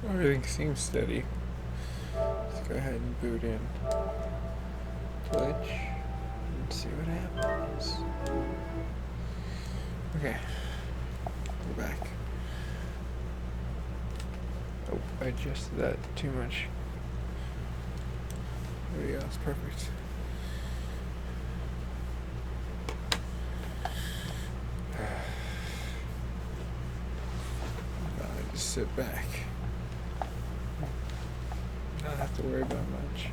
Everything seems steady. Let's go ahead and boot in glitch and see what happens. Okay, we're back. Oh, I adjusted that too much. There we go, it's perfect. Now I just sit back. Not have to worry about much.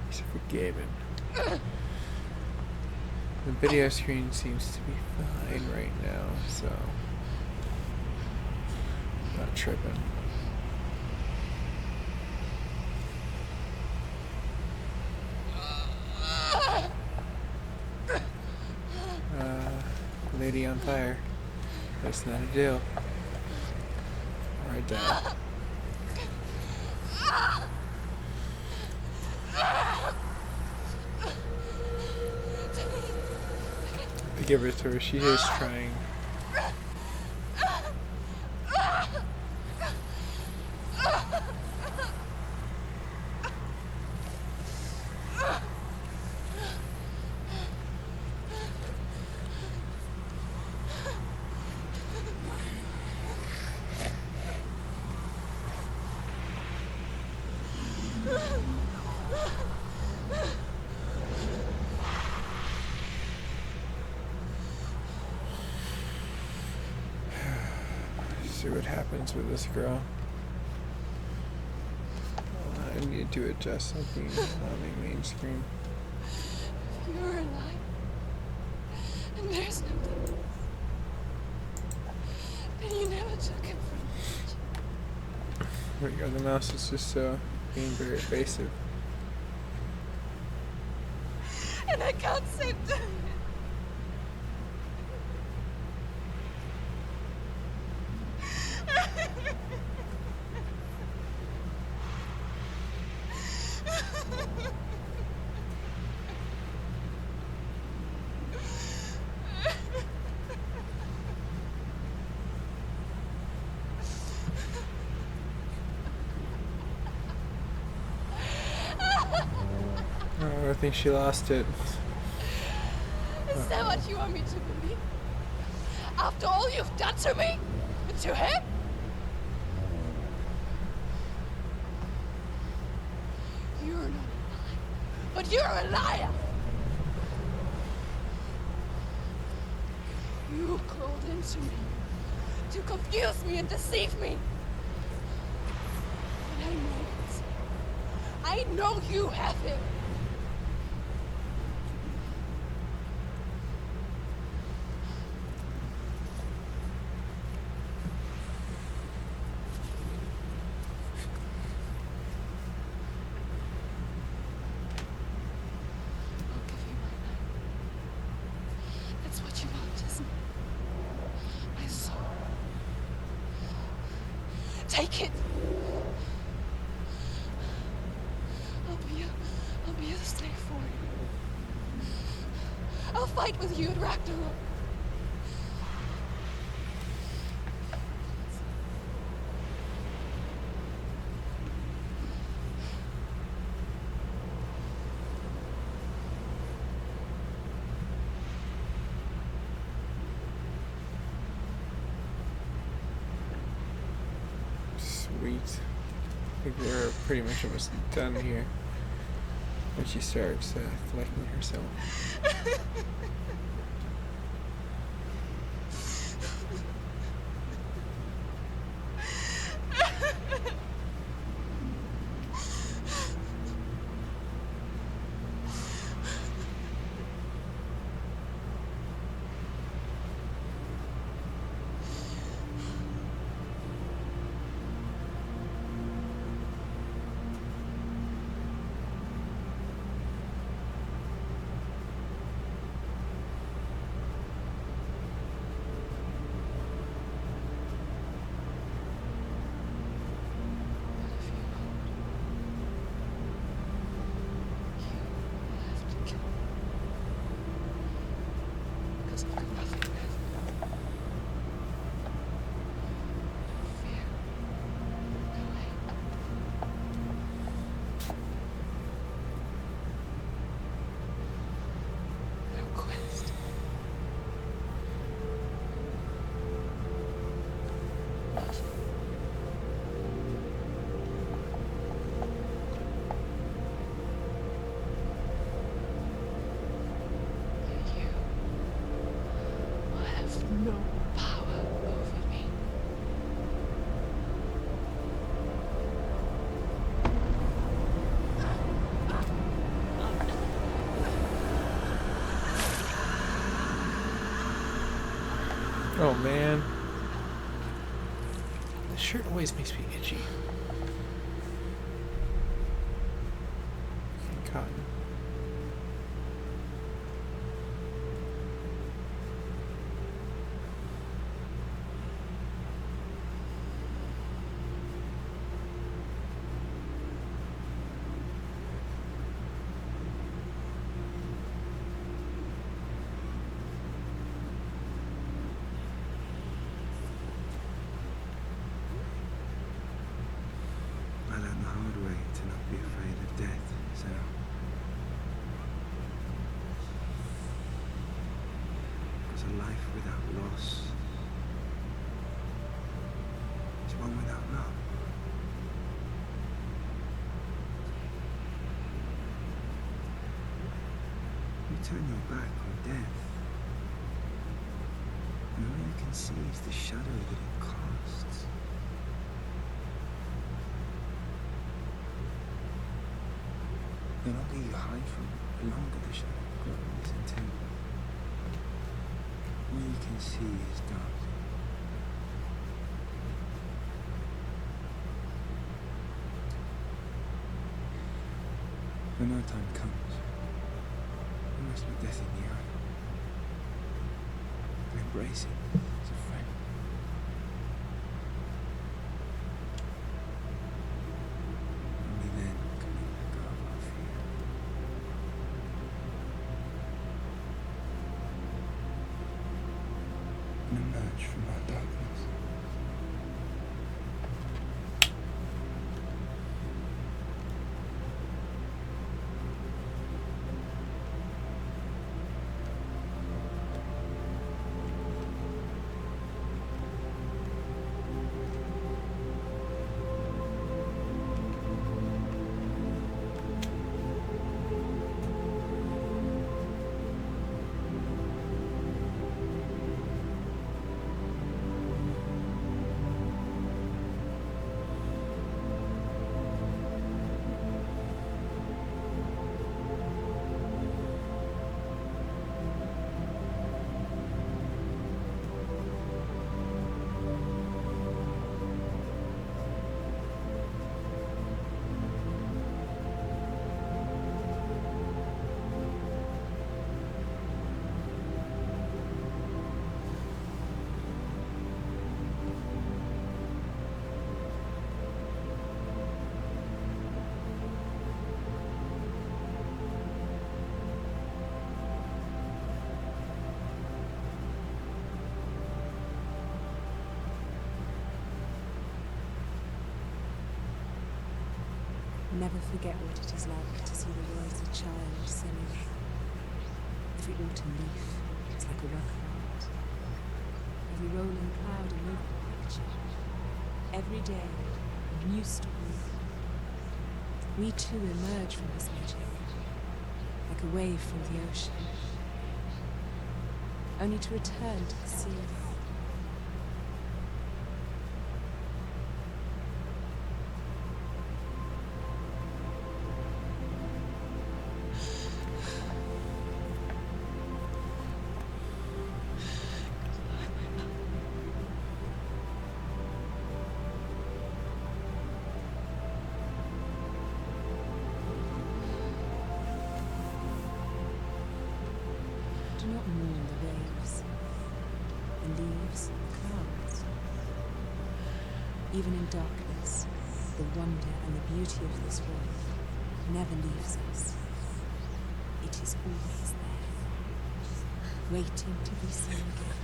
Except for gaming. The video screen seems to be fine right now, so not tripping. Lady on fire. That's not a deal. Alright, down. To give it to her, she is trying. See what happens with this girl. I need to adjust something on the main screen. You're alive. And there's nothing. And you never took it from me. There you go, the mouse is just being very evasive. And I can't sit down. Oh, I think she lost it. Is that what you want me to believe? After all you've done to me? And to him? You're not alive, but you're a liar! You crawled into me to confuse me and deceive me. But I know it. I know you have him. Take it. I'll be a slave for you. I'll fight with you at Ragnarok. Sweet. I think we're pretty much almost done here. When she starts collecting herself. Oh man. This shirt always makes me itchy. And cotton. I learned the hard way to not be afraid of death, so... Because a life without loss is one without love. You turn your back on death, and all you can see is the shadow that it casts. The longer you hide from it, the longer the shadow grows until all you can see is dark. When our time comes, we must look death in the eye and embrace it as a friend. Only then can we let go of our fear. And emerge from our darkness. Never forget what it is like to see the world as a child, Senua. Every autumn leaf is like a work of art. Every rolling cloud a noble picture. Every day a new story. We too emerge from this magic, like a wave from the ocean, only to return to the sea. Do not mourn the waves, the leaves, the clouds. Even in darkness, the wonder and the beauty of this world never leaves us. It is always there, waiting to be seen again.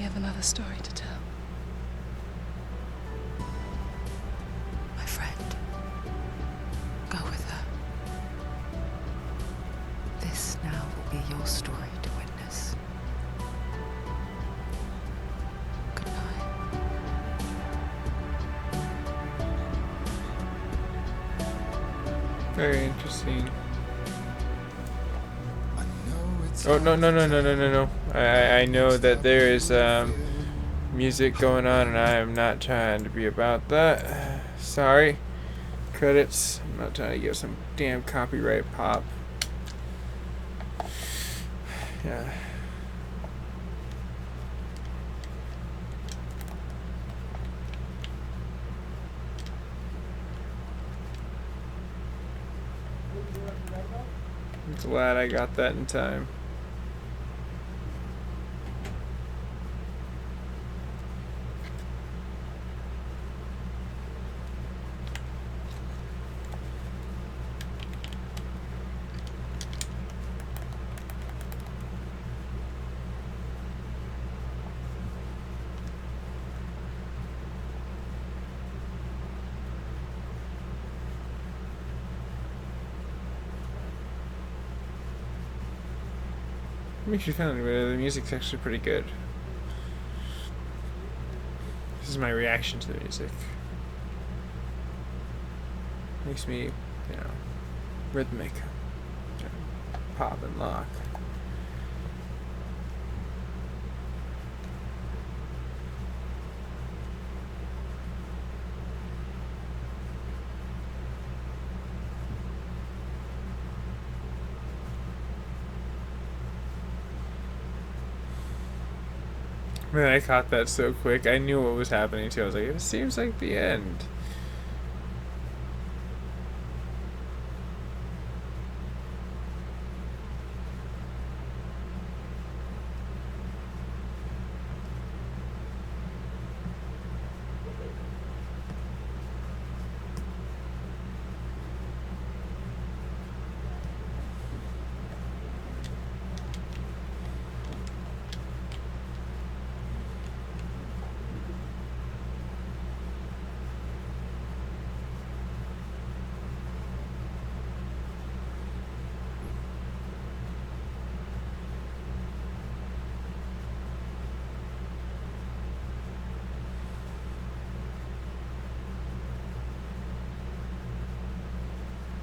have another story to tell. My friend, go with her. This now will be your story to witness. Goodbye. Very interesting. Oh, no. I know that there is music going on, and I am not trying to be about that. Sorry. Credits. I'm not trying to get some damn copyright pop. Yeah. I'm glad I got that in time. Makes you feel the music's actually pretty good. This is my reaction to the music. Makes me, you know, rhythmic, you know, pop and lock. Man, I caught that so quick. I knew what was happening too. I was like, it seems like the end.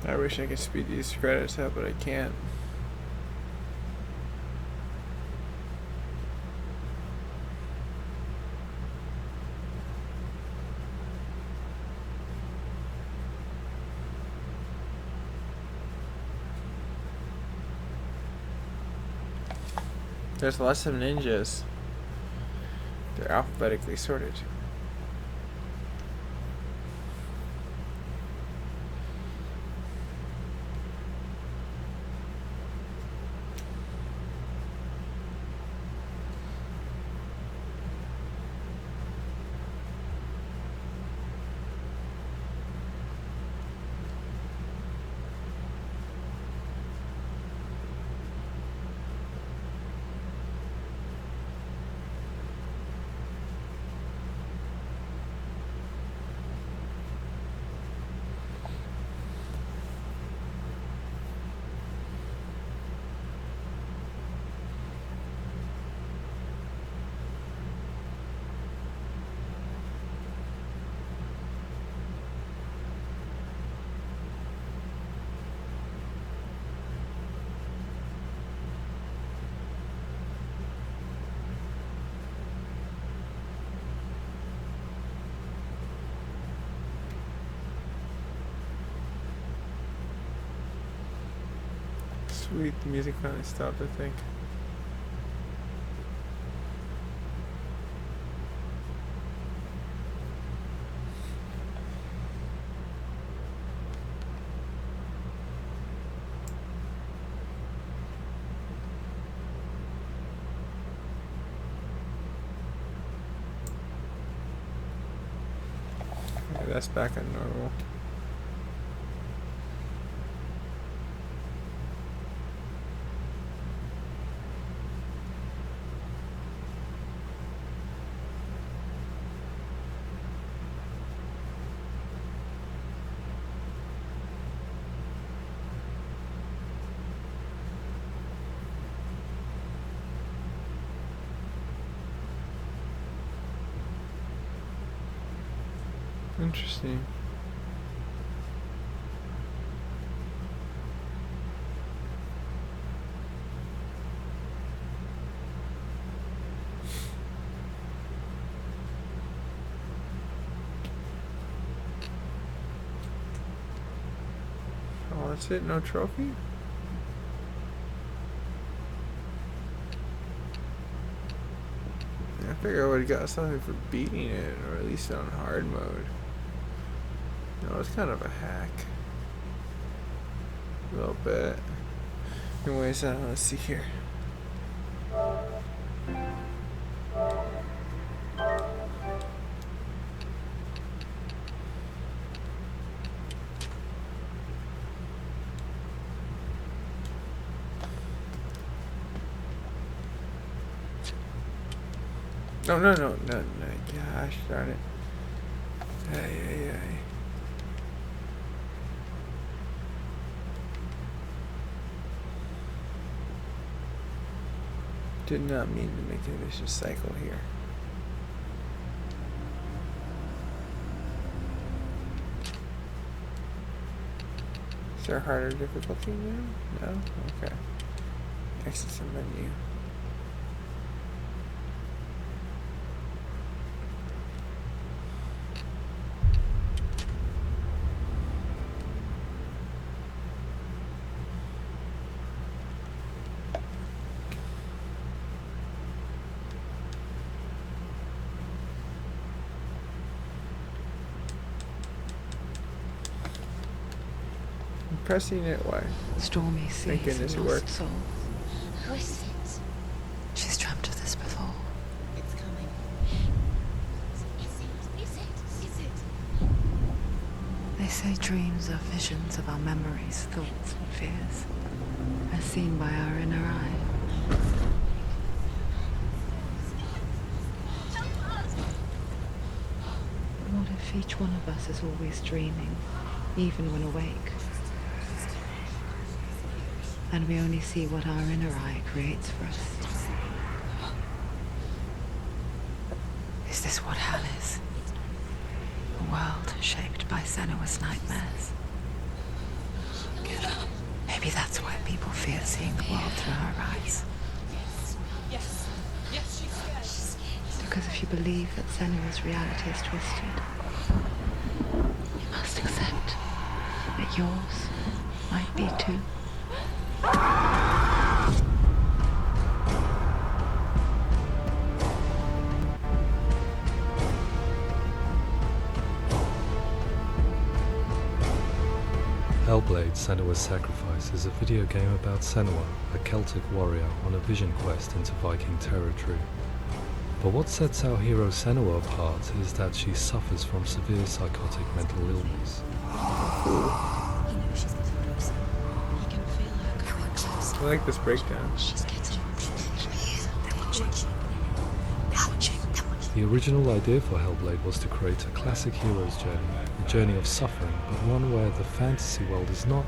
I wish I could speed these credits up, but I can't. There's lots of ninjas. They're alphabetically sorted. Sweet, the music finally stopped, I think. Okay, that's back on normal. Interesting. Oh, that's it? No trophy? I figured I would have got something for beating it, or at least on hard mode. No, it's kind of a hack. A little bit. Anyways, let's see here. No, gosh darn it. Ay. Did not mean to make a vicious cycle here. Is there a harder difficulty now? No? Okay. Exit some menu. Pressing it, why? Stormy seas, Thank goodness it lost worked. soul. Who is it? She's dreamt of this before. It's coming. Is it? They say dreams are visions of our memories, thoughts, and fears, as seen by our inner eye. What if each one of us is always dreaming, even when awake? And we only see what our inner eye creates for us. Is this what hell is? A world shaped by Senua's nightmares. Maybe that's why people fear seeing the world through her eyes. Yes, she's scared. Because if you believe that Senua's reality is twisted, you must accept that yours might be too. HellBlade: Senua's Sacrifice is a video game about Senua, a Celtic warrior on a vision quest into Viking territory. But what sets our hero Senua apart is that she suffers from severe psychotic mental illness. He knows she's getting closer. He can feel her coming closer. I like this breakdown. She's getting They're watching. They're watching. The original idea for HellBlade was to create a classic hero's journey, a journey of suffering, but one where the fantasy world is not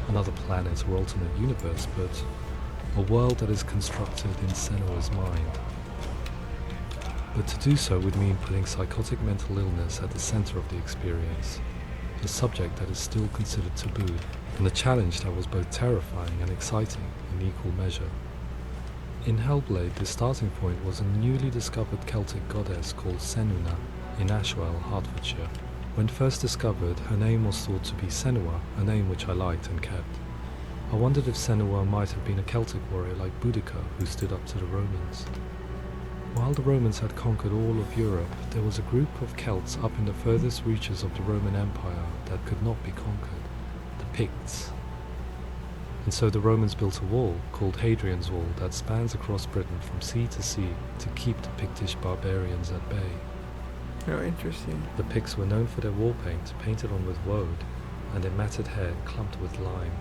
another planet or alternate universe, but a world that is constructed in Senua's mind. But to do so would mean putting psychotic mental illness at the center of the experience, a subject that is still considered taboo, and a challenge that was both terrifying and exciting in equal measure. In HellBlade, the starting point was a newly discovered Celtic goddess called Senua in Ashwell, Hertfordshire. When first discovered, her name was thought to be Senua, a name which I liked and kept. I wondered if Senua might have been a Celtic warrior like Boudica, who stood up to the Romans. While the Romans had conquered all of Europe, there was a group of Celts up in the furthest reaches of the Roman Empire that could not be conquered, the Picts. And so the Romans built a wall, called Hadrian's Wall, that spans across Britain from sea to sea to keep the Pictish barbarians at bay. Oh, interesting. The Picts were known for their war paint, painted on with woad, and their matted hair clumped with lime.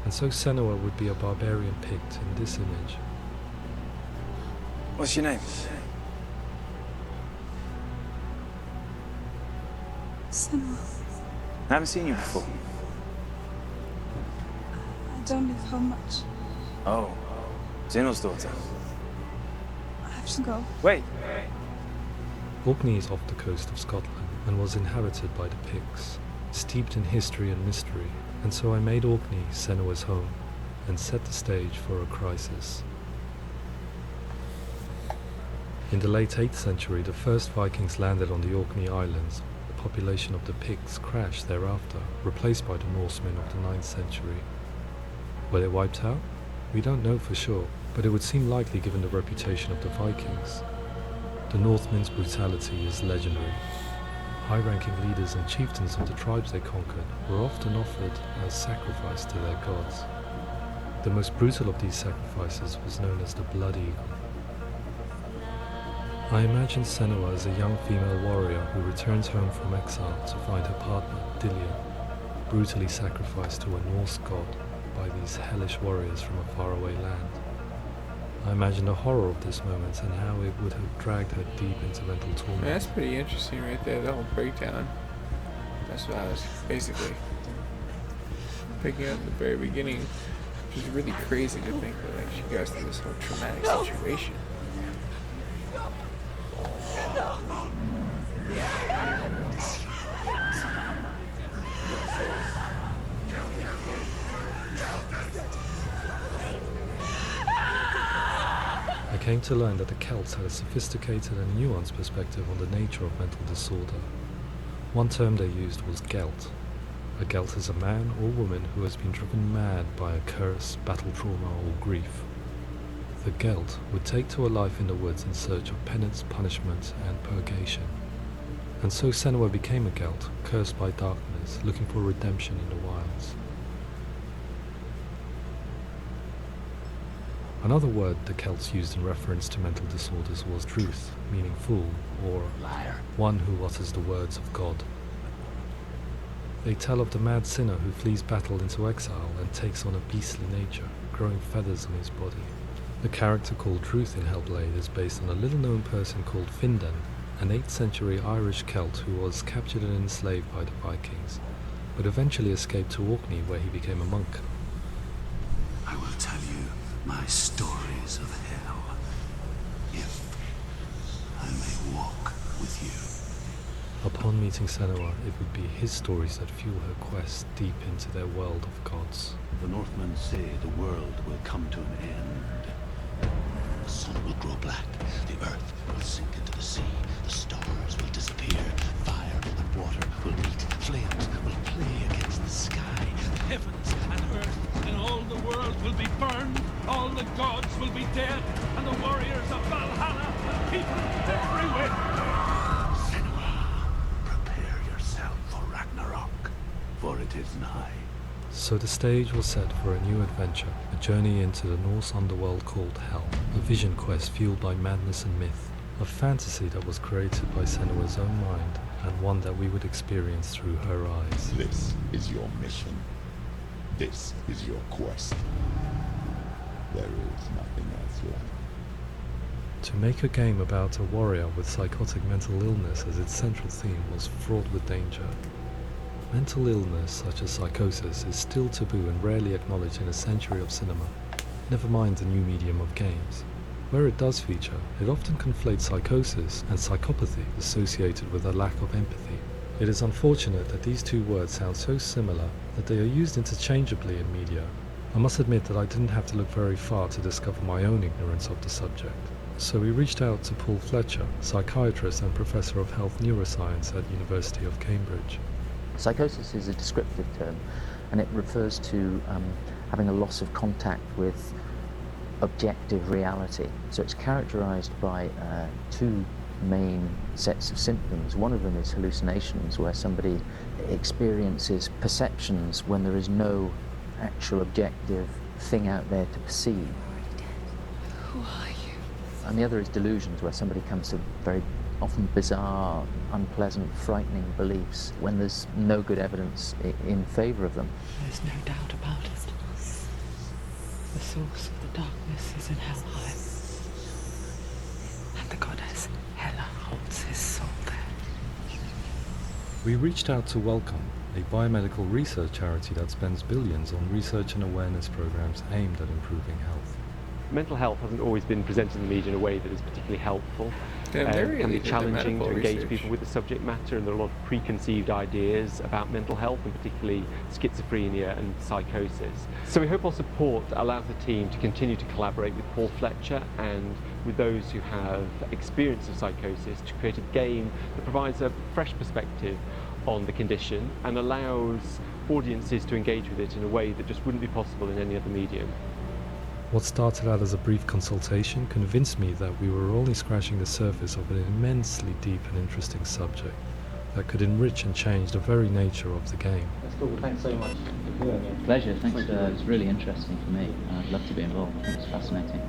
And so Senua would be a barbarian Pict in this image. What's your name? Senua, I haven't seen you before. I don't live home much. Oh, Zeno's daughter. I have to go. Wait. Orkney is off the coast of Scotland. and was inhabited by the Picts, steeped in history and mystery, and so I made Orkney Senua's home, and set the stage for a crisis. In the late 8th century, the first Vikings landed on the Orkney Islands. The population of the Picts crashed thereafter, replaced by the Norsemen of the 9th century. Were they wiped out? We don't know for sure, but it would seem likely given the reputation of the Vikings. The Northmen's brutality is legendary. High-ranking leaders and chieftains of the tribes they conquered were often offered as sacrifice to their gods. The most brutal of these sacrifices was known as the Blood Eagle. I imagine Senua as a young female warrior who returns home from exile to find her partner, Dillion, brutally sacrificed to a Norse god by these hellish warriors from a faraway land. I imagine the horror of this moment and how it would have dragged her deep into mental torment. That's pretty interesting right there, the whole breakdown. That's what I was basically picking up at the very beginning, which is really crazy to think that like, she goes through this whole traumatic situation. I came to learn that the Celts had a sophisticated and nuanced perspective on the nature of mental disorder. One term they used was Gelt. A Gelt is a man or woman who has been driven mad by a curse, battle trauma, or grief. The Gelt would take to a life in the woods in search of penance, punishment, and purgation. And so Senua became a Gelt, cursed by darkness, looking for redemption in the wilds. Another word the Celts used in reference to mental disorders was druth, meaning fool, or liar, one who utters the words of God. They tell of the mad sinner who flees battle into exile and takes on a beastly nature, growing feathers on his body. The character called Druth in HellBlade is based on a little-known person called Findan, an 8th century Irish Celt who was captured and enslaved by the Vikings, but eventually escaped to Orkney where he became a monk. I will tell you my stories of hell, if I may walk with you. Upon meeting Senua, it would be his stories that fuel her quest deep into their world of gods. The Northmen say the world will come to an end. The sun will grow black, the earth will sink into the sea, the stars will disappear, fire and water will meet, flames will play against the sky, the heavens and earth and all the world will be burned, all the gods will be dead, and the warriors of Valhalla and people everywhere. Senua, prepare yourself for Ragnarok, for it is nigh. So the stage was set for a new adventure, a journey into the Norse underworld called Hell, a vision quest fueled by madness and myth, a fantasy that was created by Senua's own mind, and one that we would experience through her eyes. This is your mission. This is your quest. There is nothing else left. To make a game about a warrior with psychotic mental illness as its central theme was fraught with danger. Mental illness, such as psychosis, is still taboo and rarely acknowledged in a century of cinema, never mind the new medium of games. Where it does feature, it often conflates psychosis and psychopathy associated with a lack of empathy. It is unfortunate that these two words sound so similar that they are used interchangeably in media. I must admit that I didn't have to look very far to discover my own ignorance of the subject. So we reached out to Paul Fletcher, psychiatrist and professor of health neuroscience at University of Cambridge. Psychosis is a descriptive term, and it refers to having a loss of contact with objective reality. So it's characterized by two main sets of symptoms. One of them is hallucinations, where somebody experiences perceptions when there is no actual objective thing out there to perceive. Who are you? And the other is delusions, where somebody comes to very often bizarre, unpleasant, frightening beliefs when there's no good evidence in favor of them. There's no doubt about it. The source of the darkness is in Helheim. And the goddess Hela holds his soul there. We reached out to Welcome, a biomedical research charity that spends billions on research and awareness programs aimed at improving health. mental health hasn't always been presented in the media in a way that is particularly helpful. Damn, they really Can be did the challenging to medical engage research. people with the subject matter, and there are a lot of preconceived ideas about mental health, and particularly schizophrenia and psychosis. So we hope our support allows the team to continue to collaborate with Paul Fletcher and with those who have experience of psychosis to create a game that provides a fresh perspective on the condition and allows audiences to engage with it in a way that just wouldn't be possible in any other medium. What started out as a brief consultation convinced me that we were only scratching the surface of an immensely deep and interesting subject that could enrich and change the very nature of the game. That's cool. Thanks so much for doing it. Pleasure, thanks. It was really interesting for me. I'd love to be involved. It's fascinating.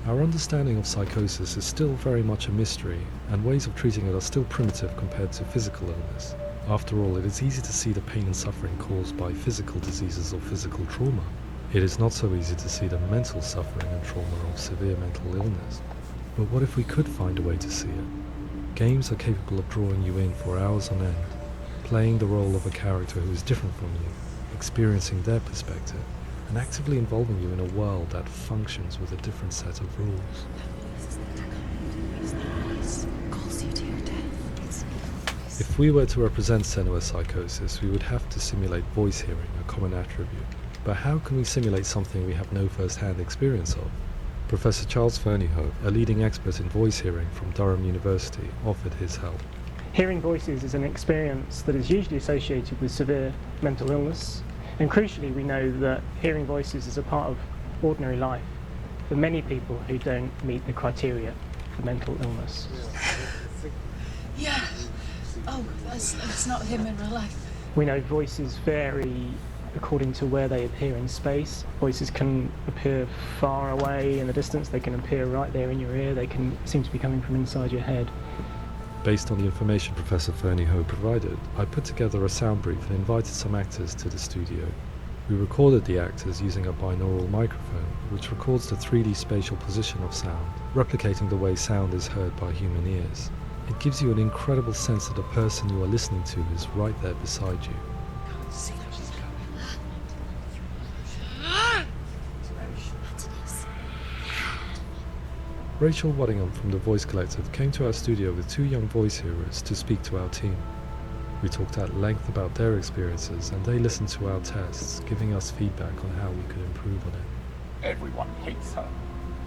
Our understanding of psychosis is still very much a mystery, and ways of treating it are still primitive compared to physical illness. After all, it is easy to see the pain and suffering caused by physical diseases or physical trauma. It is not so easy to see the mental suffering and trauma of severe mental illness. But what if we could find a way to see it? Games are capable of drawing you in for hours on end, playing the role of a character who is different from you, experiencing their perspective, and actively involving you in a world that functions with a different set of rules. If we were to represent Senua psychosis, we would have to simulate voice hearing, a common attribute. But how can we simulate something we have no first-hand experience of? Professor Charles Fernyhough, a leading expert in voice hearing from Durham University, offered his help. Hearing voices is an experience that is usually associated with severe mental illness, and crucially we know that hearing voices is a part of ordinary life for many people who don't meet the criteria for mental illness. Yeah. Oh, that's not him in real life. We know voices vary according to where they appear in space. Voices can appear far away in the distance, they can appear right there in your ear, they can seem to be coming from inside your head. Based on the information Professor Fernyhough provided, I put together a sound brief and invited some actors to the studio. We recorded the actors using a binaural microphone, which records the 3D spatial position of sound, replicating the way sound is heard by human ears. It gives you an incredible sense that the person you are listening to is right there beside you. Rachel Waddingham from the Voice Collective came to our studio with 2 young voice hearers to speak to our team. We talked at length about their experiences and they listened to our tests, giving us feedback on how we could improve on it. Everyone hates her.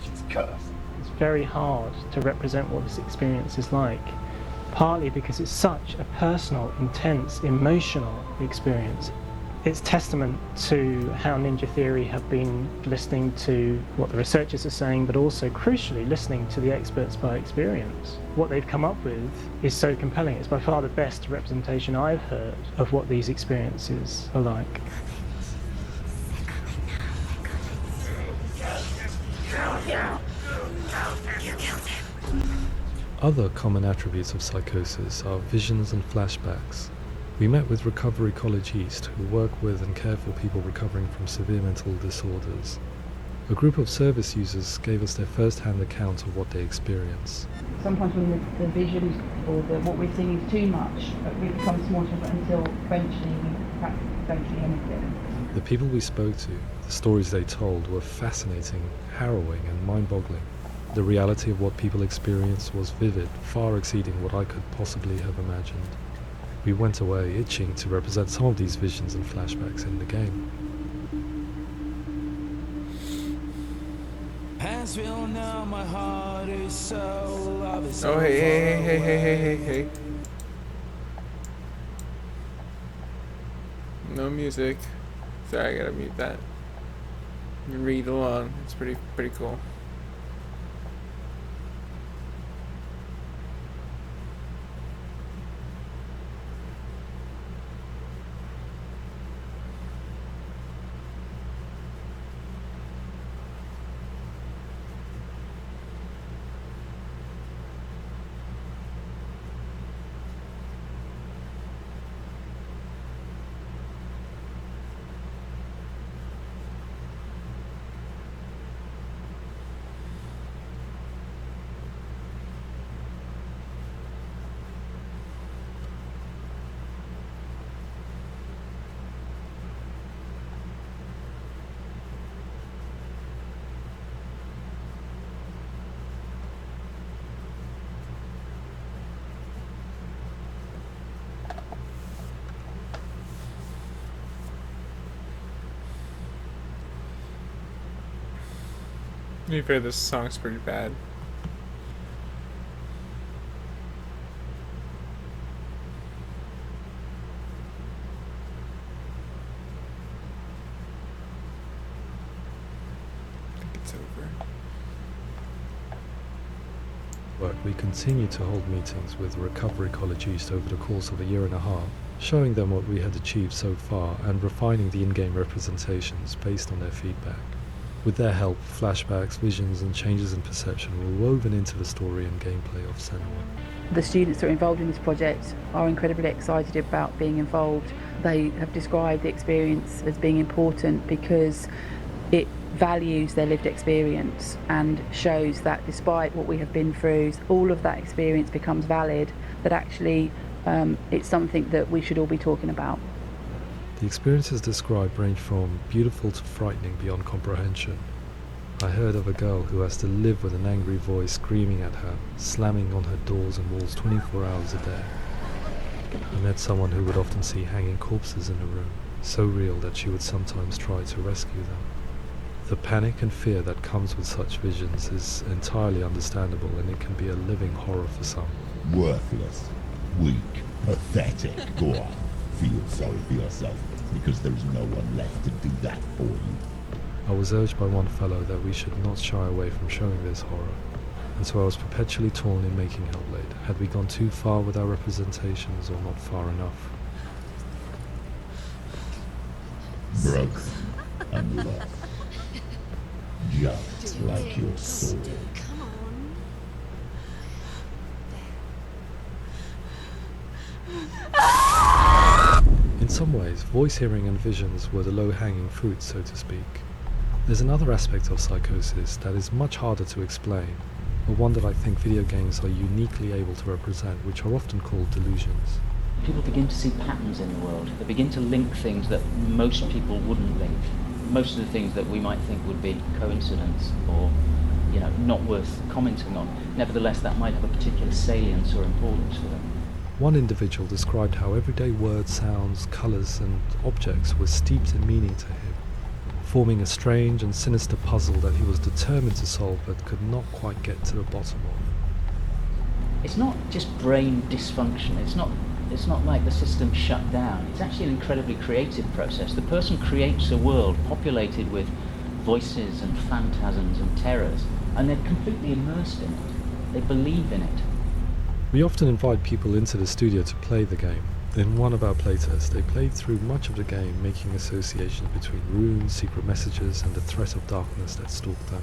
She's cursed. It's very hard to represent what this experience is like, partly because it's such a personal, intense, emotional experience. It's testament to how Ninja Theory have been listening to what the researchers are saying, but also, crucially, listening to the experts by experience. What they've come up with is so compelling. It's by far the best representation I've heard of what these experiences are like. Other common attributes of psychosis are visions and flashbacks. We met with Recovery College East, who work with and care for people recovering from severe mental disorders. A group of service users gave us their first-hand account of what they experience. Sometimes when the visions or what we're seeing is too much, we become small until eventually we practically don't see anything. The people we spoke to, the stories they told, were fascinating, harrowing and mind-boggling. The reality of what people experienced was vivid, far exceeding what I could possibly have imagined. We went away itching to represent some of these visions and flashbacks in the game. Oh, hey. No music. Sorry, I gotta mute that. You read along. It's pretty cool. To be fair, this song's pretty bad. I think it's over. We continued to hold meetings with Recovery College East over the course of a year and a half, showing them what we had achieved so far and refining the in-game representations based on their feedback. With their help, flashbacks, visions and changes in perception were woven into the story and gameplay of Senua. The students that are involved in this project are incredibly excited about being involved. They have described the experience as being important because it values their lived experience and shows that despite what we have been through, all of that experience becomes valid, that actually it's something that we should all be talking about. The experiences described range from beautiful to frightening beyond comprehension. I heard of a girl who has to live with an angry voice screaming at her, slamming on her doors and walls 24 hours a day. I met someone who would often see hanging corpses in a room, so real that she would sometimes try to rescue them. The panic and fear that comes with such visions is entirely understandable, and it can be a living horror for some. Worthless, weak, pathetic. Go on, feel sorry for yourself, because there is no one left to do that for you. I was urged by one fellow that we should not shy away from showing this horror, and so I was perpetually torn in making HellBlade. Had we gone too far with our representations or not far enough? Broken and lost. Just like your soul. Come on. In some ways, voice hearing and visions were the low-hanging fruit, so to speak. There's another aspect of psychosis that is much harder to explain, but one that I think video games are uniquely able to represent, which are often called delusions. People begin to see patterns in the world. They begin to link things that most people wouldn't link. Most of the things that we might think would be coincidence or, not worth commenting on. Nevertheless, that might have a particular salience or importance for them. One individual described how everyday words, sounds, colours and objects were steeped in meaning to him, forming a strange and sinister puzzle that he was determined to solve but could not quite get to the bottom of. It's not just brain dysfunction. It's not like the system shut down. It's actually an incredibly creative process. The person creates a world populated with voices and phantasms and terrors, and they're completely immersed in it. They believe in it. We often invite people into the studio to play the game. In one of our playtests, they played through much of the game, making associations between runes, secret messages, and the threat of darkness that stalked them.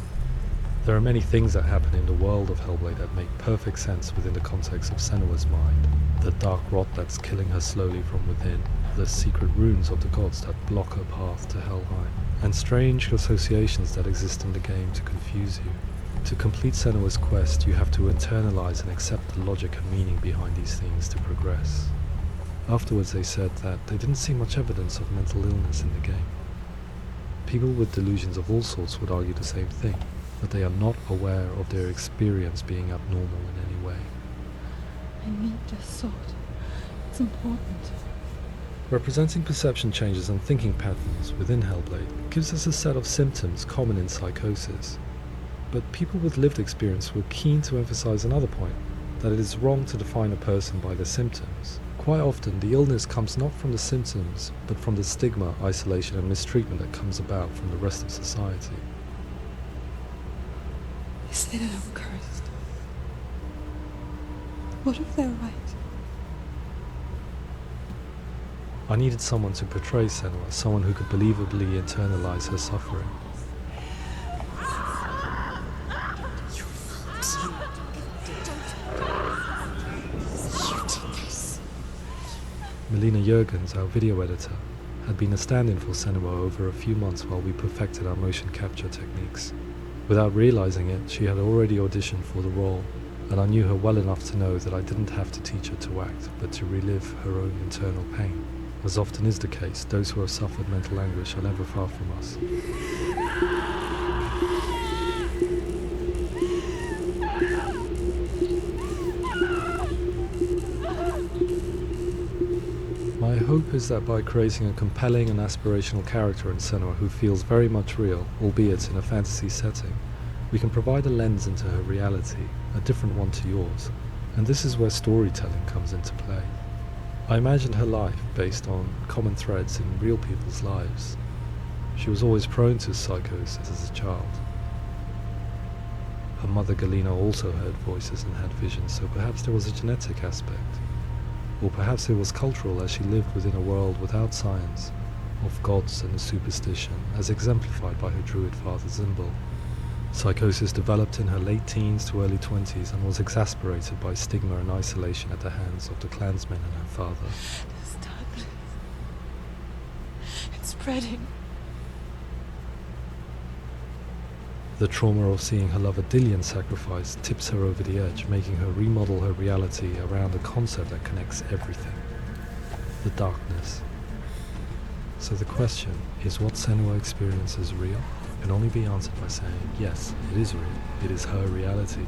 There are many things that happen in the world of HellBlade that make perfect sense within the context of Senua's mind. The dark rot that's killing her slowly from within, the secret runes of the gods that block her path to Helheim, and strange associations that exist in the game to confuse you. To complete Senua's quest, you have to internalize and accept the logic and meaning behind these things to progress. Afterwards they said that they didn't see much evidence of mental illness in the game. People with delusions of all sorts would argue the same thing, that they are not aware of their experience being abnormal in any way. I need this sword. It's important. Representing perception changes and thinking patterns within HellBlade gives us a set of symptoms common in psychosis. But people with lived experience were keen to emphasize another point, that it is wrong to define a person by their symptoms. Quite often, the illness comes not from the symptoms, but from the stigma, isolation and mistreatment that comes about from the rest of society. They say that I'm cursed. What if they're right? I needed someone to portray Senua, someone who could believably internalize her suffering. Melina Jurgens, our video editor, had been a stand-in for Senua over a few months while we perfected our motion capture techniques. Without realizing it, she had already auditioned for the role, and I knew her well enough to know that I didn't have to teach her to act, but to relive her own internal pain. As often is the case, those who have suffered mental anguish are never far from us. My hope is that by creating a compelling and aspirational character in Senua who feels very much real, albeit in a fantasy setting, We can provide a lens into her reality, a different one to yours, and this is where storytelling comes into play. I imagined her life based on common threads in real people's lives. She was always prone to psychosis as a child. Her mother Galina also heard voices and had visions, so perhaps there was a genetic aspect. Or perhaps it was cultural, as she lived within a world without science, of gods and superstition, as exemplified by her druid father Zimbal. Psychosis developed in her late teens to early 20s and was exasperated by stigma and isolation at the hands of the clansmen and her father. It's darkness. It's spreading. The trauma of seeing her lover Dillian sacrificed tips her over the edge, making her remodel her reality around a concept that connects everything: the darkness. So the question, is what Senua experiences real? Can only be answered by saying, yes, it is real. It is her reality.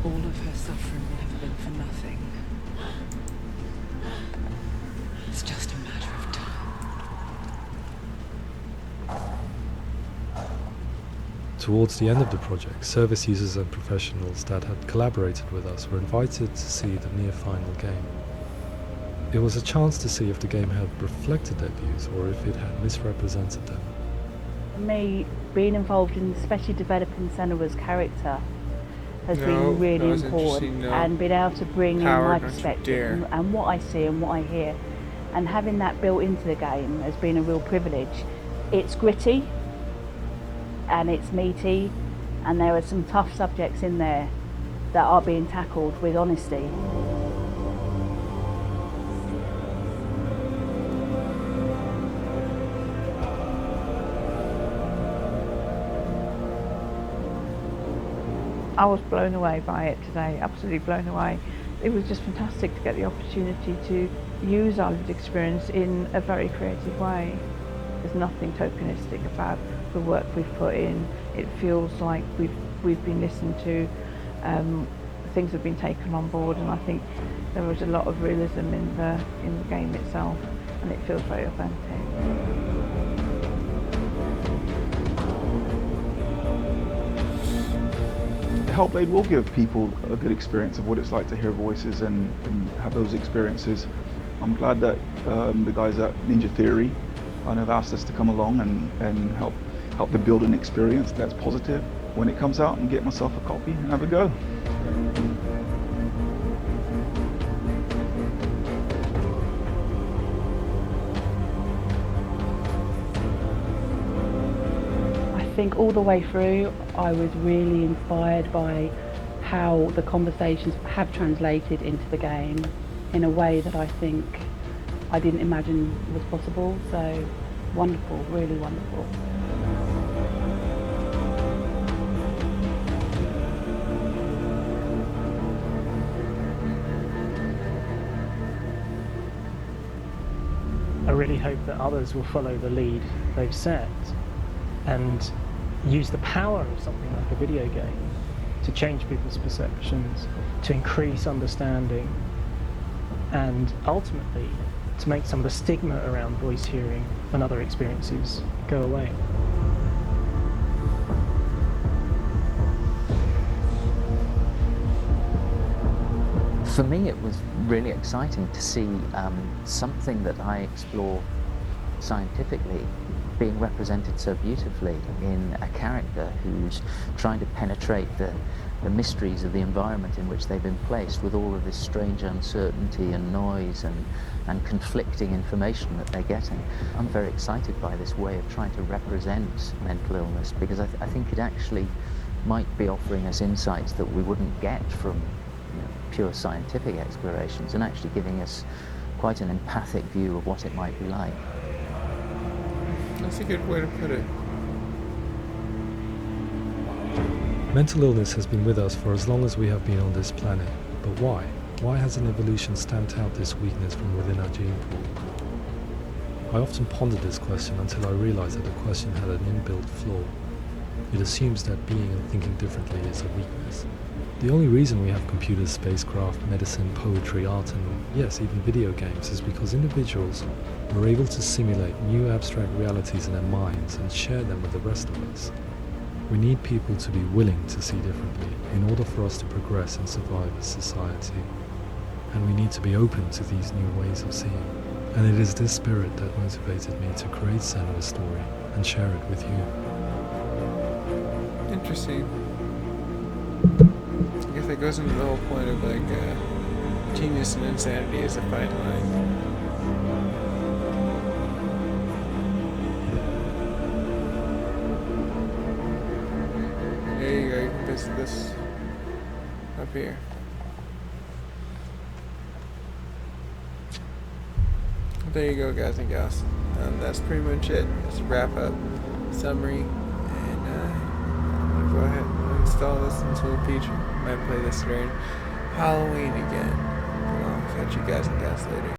All of her suffering will have been for nothing. It's just a matter of time. Towards the end of the project, service users and professionals that had collaborated with us were invited to see the near-final game. It was a chance to see if the game had reflected their views or if it had misrepresented them. For me, being involved in especially developing Senua's character has been really important, and being able to bring in my perspective and what I see and what I hear, and having that built into the game has been a real privilege. It's gritty and it's meaty, and there are some tough subjects in there that are being tackled with honesty. I was blown away by it today, absolutely blown away. It was just fantastic to get the opportunity to use our lived experience in a very creative way. There's nothing tokenistic about the work we've put in. It feels like we've been listened to, things have been taken on board, and I think there was a lot of realism in the game itself, and it feels very authentic. HellBlade will give people a good experience of what it's like to hear voices and have those experiences. I'm glad that the guys at Ninja Theory have asked us to come along and help to build an experience that's positive when it comes out, and get myself a copy and have a go. I think all the way through I was really inspired by how the conversations have translated into the game in a way that I think I didn't imagine was possible. So wonderful, really wonderful. I really hope that others will follow the lead they've set and use the power of something like a video game to change people's perceptions, to increase understanding, and ultimately to make some of the stigma around voice hearing and other experiences go away. For me, it was really exciting to see something that I explore scientifically being represented so beautifully in a character who's trying to penetrate the mysteries of the environment in which they've been placed, with all of this strange uncertainty and noise and conflicting information that they're getting. I'm very excited by this way of trying to represent mental illness, because I think it actually might be offering us insights that we wouldn't get from pure scientific explorations, and actually giving us quite an empathic view of what it might be like. That's a good way to put it. Mental illness has been with us for as long as we have been on this planet, but why? Why hasn't evolution stamped out this weakness from within our gene pool? I often pondered this question until I realized that the question had an inbuilt flaw. It assumes that being and thinking differently is a weakness. The only reason we have computers, spacecraft, medicine, poetry, art, and yes, even video games is because individuals were able to simulate new abstract realities in their minds and share them with the rest of us. We need people to be willing to see differently in order for us to progress and survive as society. And we need to be open to these new ways of seeing. And it is this spirit that motivated me to create Senua's story and share it with you. Interesting. I guess that goes into the whole point of like genius and insanity is a fine line. There you go, you can visit this up here. There you go, guys and gals. That's pretty much it. Just a wrap up summary. And I'm gonna go ahead and install this into the feature. Might play this during Halloween again. But I'll catch you guys and gals later.